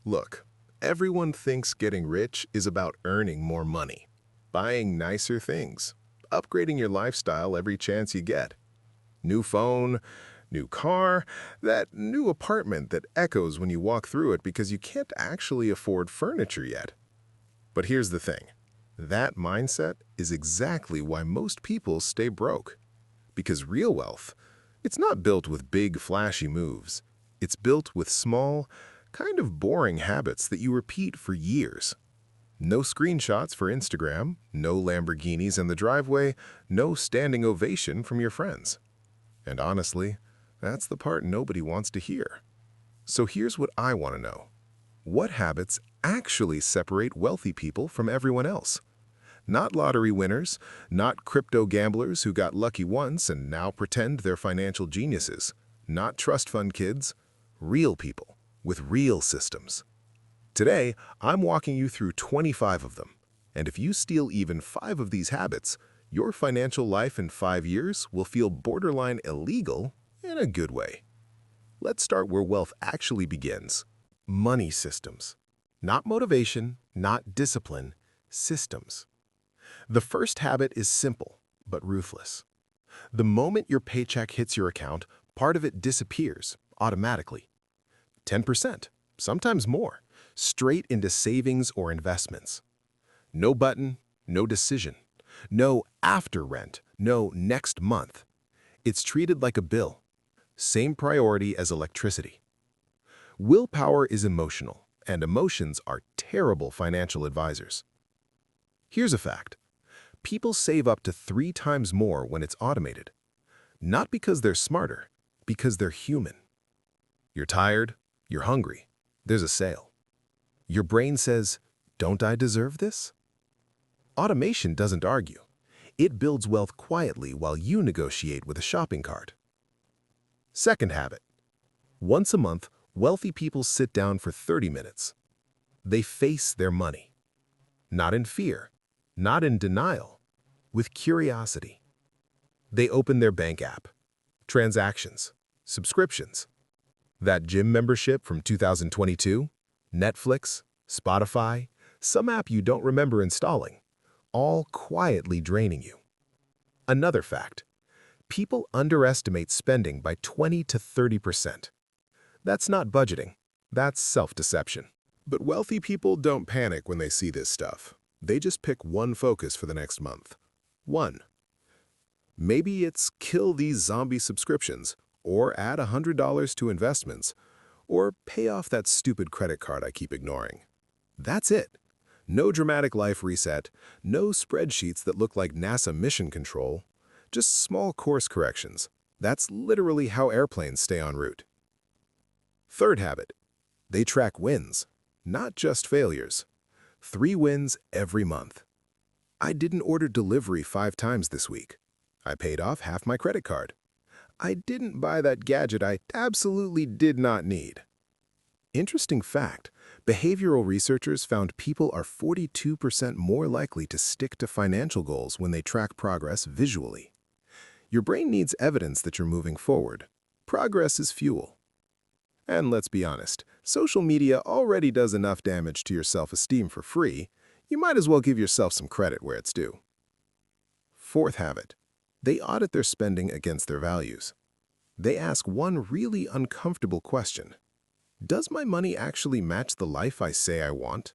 Look, everyone thinks getting rich is about earning more money, buying nicer things, upgrading your lifestyle every chance you get. New phone, new car, that new apartment that echoes when you walk through it because you can't actually afford furniture yet. But here's the thing. That mindset is exactly why most people stay broke. Because real wealth, it's not built with big, flashy moves. It's built with small, kind of boring habits that you repeat for years. No screenshots for Instagram, no Lamborghinis in the driveway, no standing ovation from your friends. And honestly, that's the part nobody wants to hear. So here's what I want to know. What habits actually separate wealthy people from everyone else? Not lottery winners, not crypto gamblers who got lucky once and now pretend they're financial geniuses, not trust fund kids, real people with real systems. Today, I'm walking you through 25 of them, and if you steal even 5 of these habits, your financial life in 5 years will feel borderline illegal in a good way. Let's start where wealth actually begins. Money systems. Not motivation, not discipline, systems. The first habit is simple, but ruthless. The moment your paycheck hits your account, part of it disappears automatically. 10%, sometimes more, straight into savings or investments. No button, no decision. No after rent, no next month. It's treated like a bill. Same priority as electricity. Willpower is emotional, and emotions are terrible financial advisors. Here's a fact. People save up to 3 times more when it's automated. Not because they're smarter, because they're human. You're tired, you're hungry, there's a sale. Your brain says, "Don't I deserve this?" Automation doesn't argue. It builds wealth quietly while you negotiate with a shopping cart. Second habit. Once a month, wealthy people sit down for 30 minutes. They face their money. Not in fear, not in denial, with curiosity. They open their bank app, transactions, subscriptions. That gym membership from 2022, Netflix, Spotify, some app you don't remember installing, all quietly draining you. Another fact, people underestimate spending by 20 to 30%. That's not budgeting, that's self-deception. But wealthy people don't panic when they see this stuff. They just pick one focus for the next month. One. Maybe it's kill these zombie subscriptions, or add $100 to investments, or pay off that stupid credit card I keep ignoring. That's it. No dramatic life reset, no spreadsheets that look like NASA mission control, just small course corrections. That's literally how airplanes stay en route. Third habit. They track wins, not just failures. 3 wins every month. I didn't order delivery 5 times this week. I paid off half my credit card. I didn't buy that gadget I absolutely did not need. Interesting fact, behavioral researchers found people are 42% more likely to stick to financial goals when they track progress visually. Your brain needs evidence that you're moving forward. Progress is fuel. And let's be honest, social media already does enough damage to your self-esteem for free. You might as well give yourself some credit where it's due. Fourth habit. They audit their spending against their values. They ask one really uncomfortable question. Does my money actually match the life I say I want?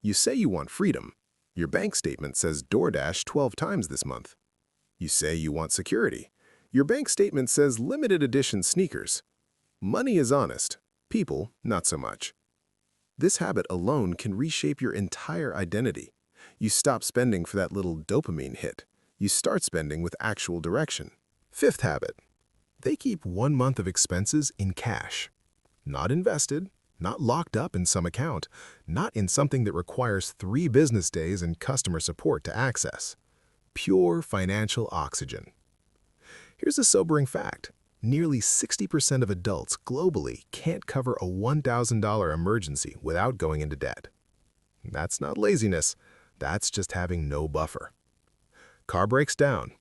You say you want freedom. Your bank statement says DoorDash 12 times this month. You say you want security. Your bank statement says limited edition sneakers. Money is honest. People, not so much. This habit alone can reshape your entire identity. You stop spending for that little dopamine hit. You start spending with actual direction. Fifth habit. They keep 1 month of expenses in cash. Not invested, not locked up in some account, not in something that requires 3 business days and customer support to access. Pure financial oxygen. Here's a sobering fact. Nearly 60% of adults globally can't cover a $1,000 emergency without going into debt. That's not laziness, that's just having no buffer. Car breaks down,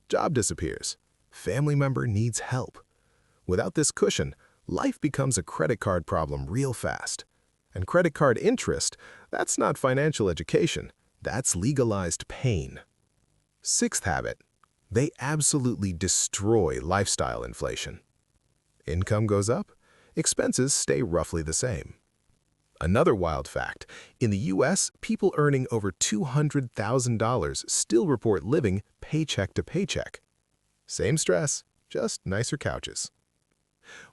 job disappears, family member needs help. Without this cushion, life becomes a credit card problem real fast. And credit card interest, that's not financial education. That's legalized pain. Sixth habit, they absolutely destroy lifestyle inflation. Income goes up, expenses stay roughly the same. Another wild fact, in the US, people earning over $200,000 still report living paycheck to paycheck. Same stress, just nicer couches.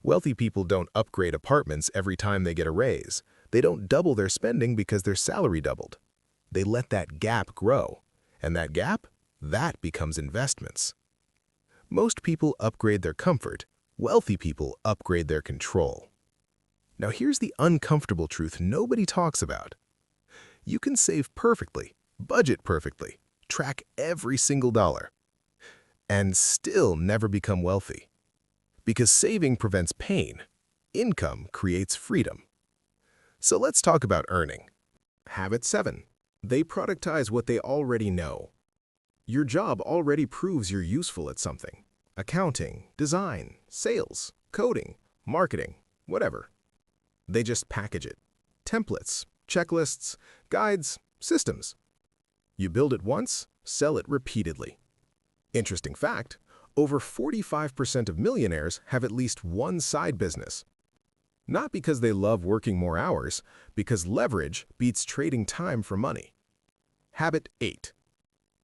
Wealthy people don't upgrade apartments every time they get a raise. They don't double their spending because their salary doubled. They let that gap grow, and that gap, that becomes investments. Most people upgrade their comfort. Wealthy people upgrade their control. Now here's the uncomfortable truth nobody talks about. You can save perfectly, budget perfectly, track every single dollar, and still never become wealthy. Because saving prevents pain, income creates freedom. So let's talk about earning. Habit 7. They productize what they already know. Your job already proves you're useful at something. Accounting, design, sales, coding, marketing, whatever. They just package it. Templates, checklists, guides, systems. You build it once, sell it repeatedly. Interesting fact, over 45% of millionaires have at least one side business. Not because they love working more hours, because leverage beats trading time for money. Habit 8.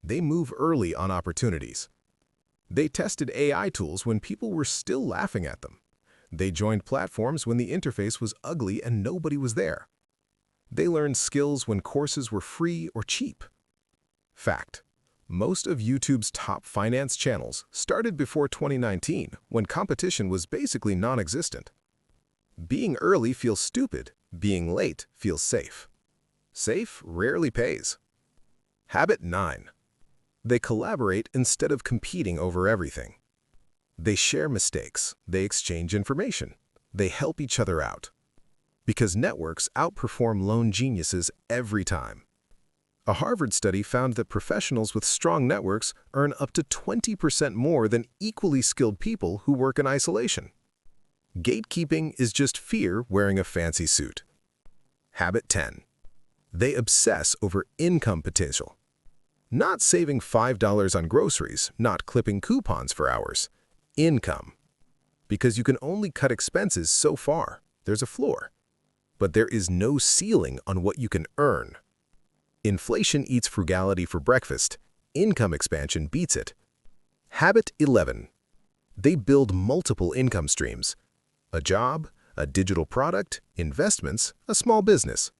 They move early on opportunities. They tested AI tools when people were still laughing at them. They joined platforms when the interface was ugly and nobody was there. They learned skills when courses were free or cheap. Fact: most of YouTube's top finance channels started before 2019, when competition was basically non-existent. Being early feels stupid. Being late feels safe. Safe rarely pays. Habit 9. They collaborate instead of competing over everything. They share mistakes. They exchange information. They help each other out. Because networks outperform lone geniuses every time. A Harvard study found that professionals with strong networks earn up to 20% more than equally skilled people who work in isolation. Gatekeeping is just fear wearing a fancy suit. Habit 10. They obsess over income potential. Not saving $5 on groceries, not clipping coupons for hours. Income. Because you can only cut expenses so far. There's a floor. But there is no ceiling on what you can earn. Inflation eats frugality for breakfast. Income expansion beats it. Habit 11. They build multiple income streams. A job, a digital product, investments, a small business.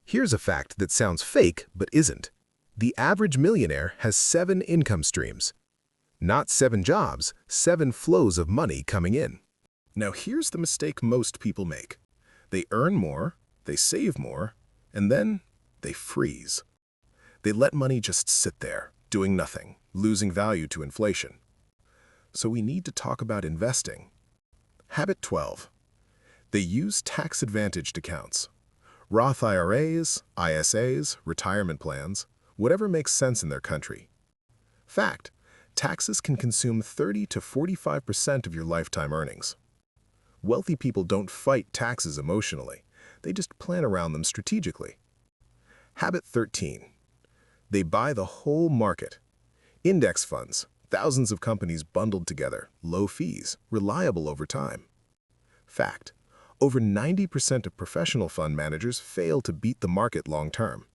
Here's a fact that sounds fake but isn't. The average millionaire has 7 income streams. Not 7 jobs, 7 flows of money coming in. Now here's the mistake most people make. They earn more, they save more, and then they freeze. They let money just sit there, doing nothing, losing value to inflation. So we need to talk about investing. Habit 12. They use tax-advantaged accounts. Roth IRAs, ISAs, retirement plans, whatever makes sense in their country. Fact: taxes can consume 30 to 45% of your lifetime earnings. Wealthy people don't fight taxes emotionally. They just plan around them strategically. Habit 13. They buy the whole market. Index funds, thousands of companies bundled together, low fees, reliable over time. Fact: over 90% of professional fund managers fail to beat the market long term.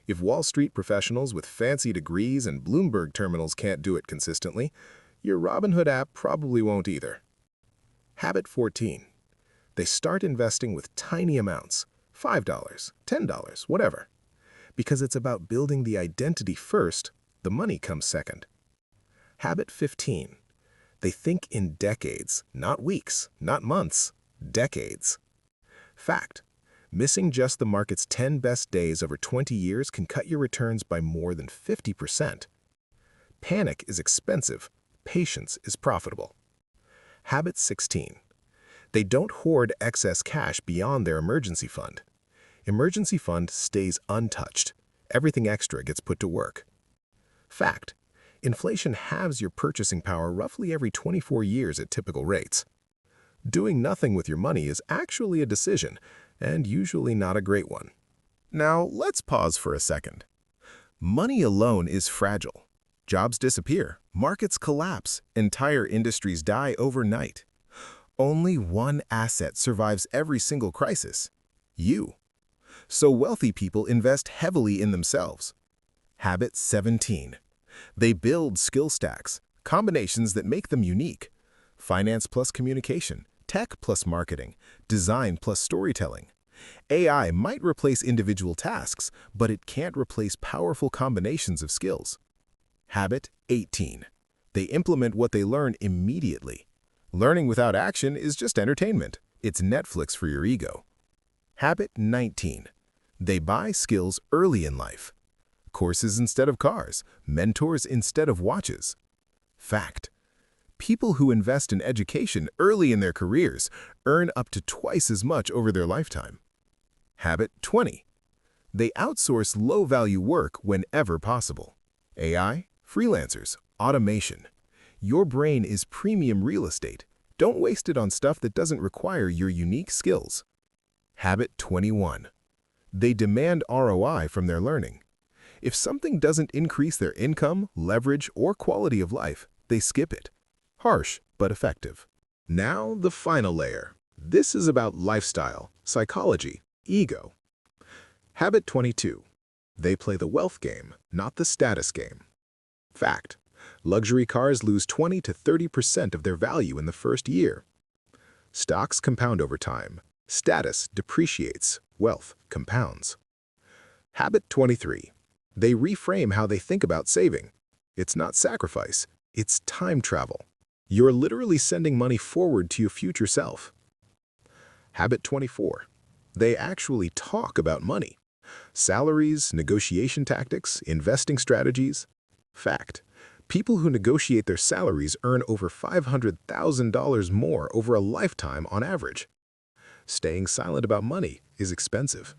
If Wall Street professionals with fancy degrees and Bloomberg terminals can't do it consistently, your Robinhood app probably won't either. Habit 14. They start investing with tiny amounts, $5, $10, whatever. Because it's about building the identity first, the money comes second. Habit 15. They think in decades, not weeks, not months, decades. Fact: missing just the market's 10 best days over 20 years can cut your returns by more than 50%. Panic is expensive. Patience is profitable. Habit 16. They don't hoard excess cash beyond their emergency fund. Emergency fund stays untouched. Everything extra gets put to work. Fact: inflation halves your purchasing power roughly every 24 years at typical rates. Doing nothing with your money is actually a decision, and usually not a great one. Now, let's pause for a second. Money alone is fragile. Jobs disappear, markets collapse, entire industries die overnight. Only one asset survives every single crisis: you. So wealthy people invest heavily in themselves. Habit 17. They build skill stacks, combinations that make them unique. Finance plus communication, tech plus marketing, design plus storytelling. AI might replace individual tasks, but it can't replace powerful combinations of skills. Habit 18. They implement what they learn immediately. Learning without action is just entertainment. It's Netflix for your ego. Habit 19. They buy skills early in life. Courses instead of cars, mentors instead of watches. Fact. People who invest in education early in their careers earn up to twice as much over their lifetime. Habit 20. They outsource low-value work whenever possible. AI, freelancers, automation. Your brain is premium real estate. Don't waste it on stuff that doesn't require your unique skills. Habit 21. They demand ROI from their learning. If something doesn't increase their income, leverage, or quality of life, they skip it. Harsh, but effective. Now, the final layer. This is about lifestyle, psychology, ego. Habit 22. They play the wealth game, not the status game. Fact. Luxury cars lose 20 to 30% of their value in the first year. Stocks compound over time. Status depreciates. Wealth compounds. Habit 23. They reframe how they think about saving. It's not sacrifice. It's time travel. You're literally sending money forward to your future self. Habit 24. They actually talk about money. Salaries, negotiation tactics, investing strategies. Fact. People who negotiate their salaries earn over $500,000 more over a lifetime on average. Staying silent about money is expensive.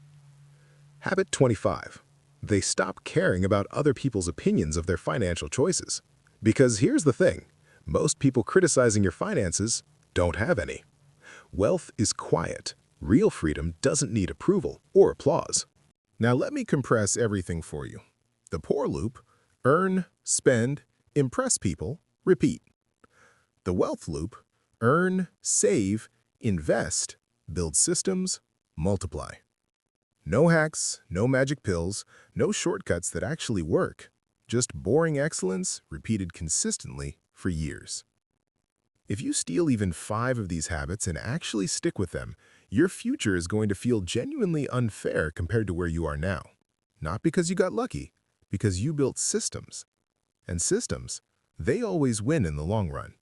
Habit 25. They stop caring about other people's opinions of their financial choices. Because here's the thing, most people criticizing your finances don't have any. Wealth is quiet. Real freedom doesn't need approval or applause. Now let me compress everything for you. The poor loop: earn, spend, impress people, repeat. The wealth loop: earn, save, invest, build systems, multiply. No hacks, no magic pills, no shortcuts that actually work. Just boring excellence repeated consistently for years. If you steal even 5 of these habits and actually stick with them, your future is going to feel genuinely unfair compared to where you are now. Not because you got lucky, because you built systems. And systems, they always win in the long run.